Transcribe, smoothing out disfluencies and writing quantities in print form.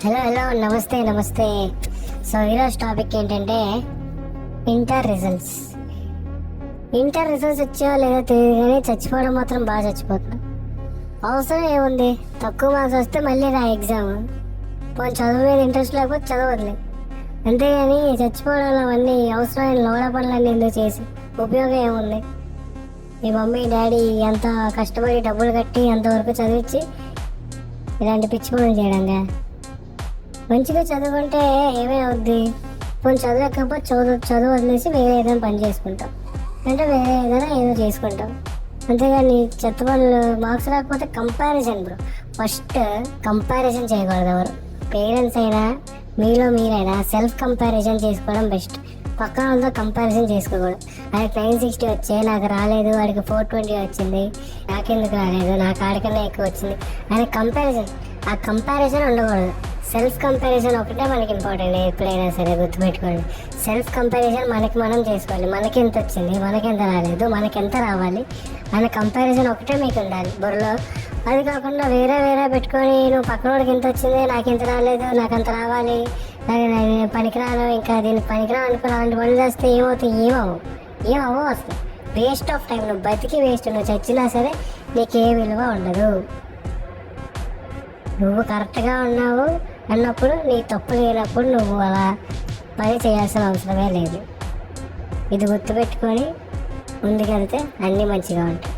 Hello నమస్తే నమస్తే. So ఈరోజు టాపిక్ ఏంటంటే ఇంటర్ రిజల్ట్స్. ఇంటర్ రిజల్ట్స్ వచ్చా లేదా తెలియదు కానీ చచ్చిపోవడం మాత్రం బాగా చచ్చిపోతుంది. అవసరం ఏముంది, తక్కువ మార్క్స్ వస్తే మళ్ళీ రా ఎగ్జామ్. పోనీ చదువు మీద ఇంట్రెస్ట్ లేకపోతే చదవదులే, అంతేగాని చచ్చిపోవడం అవన్నీ అవసరమైన లోడ పనులన్నీ ఎందుకు చేసి ఉపయోగం ఏముంది? మీ మమ్మీ డాడీ ఎంత కష్టపడి డబ్బులు కట్టి అంతవరకు చదివించి ఇలాంటి పిచ్చి పనులు చేయడంగా. మంచిగా చదువుకుంటే ఏమే అవుద్ది? కొంచెం చదవకపోతే చదువు వదిలేసి వేరే ఏదైనా పని చేసుకుంటాం, అంటే వేరే ఏదైనా ఏదో చేసుకుంటాం. అంతేగాని చెత్త పనులు. మార్క్స్ రాకపోతే కంపారిజన్ బ్రో, ఫస్ట్ కంపారిజన్ చేయకూడదు. ఎవరు పేరెంట్స్ అయినా మీరైనా సెల్ఫ్ కంపారిజన్ చేసుకోవడం బెస్ట్. పక్కన వాళ్ళతో కంపారిజన్ చేసుకోకూడదు. అది 960 వచ్చే నాకు రాలేదు, వాడికి 420 వచ్చింది, నాకెందుకు రాలేదు, నాకు ఆడికన్నా ఎక్కువ వచ్చింది అని కంపారిజన్. ఆ కంపారిజన్ ఉండకూడదు. సెల్ఫ్ కంపారిజన్ ఒకటే మనకి ఇంపార్టెంట్. ఎప్పుడైనా సరే గుర్తుపెట్టుకోండి, సెల్ఫ్ కంపారిజన్ మనకి మనం చేసుకోవాలి. మనకి ఎంత వచ్చింది, మనకి ఎంత రాలేదు, మనకి ఎంత రావాలి అనే కంపారిజన్ ఒకటే మీకు ఉండాలి బుర్రలో. అది కాకుండా వేరే పెట్టుకొని నువ్వు పక్కనోడికి ఎంత వచ్చింది, నాకు ఎంత రాలేదు, నాకు అంత రావాలి, నేను పనికిరాను, ఇంకా దీనికి పనికిరాను అనుకుని అలాంటి పనులు చేస్తే ఏమవుతాయి? ఏమవు అసలు వేస్ట్ ఆఫ్ టైం. నువ్వు బతికి వేస్ట్, నువ్వు చచ్చినా సరే నీకే విలువ ఉండదు. నువ్వు కరెక్ట్గా ఉన్నావు అన్నప్పుడు, నీ తప్పు లేనప్పుడు నువ్వు అలా పని చేయాల్సిన అవసరమే లేదు. ఇది గుర్తుపెట్టుకొని ముందుకెళ్తే అన్నీ మంచిగా ఉంటాయి.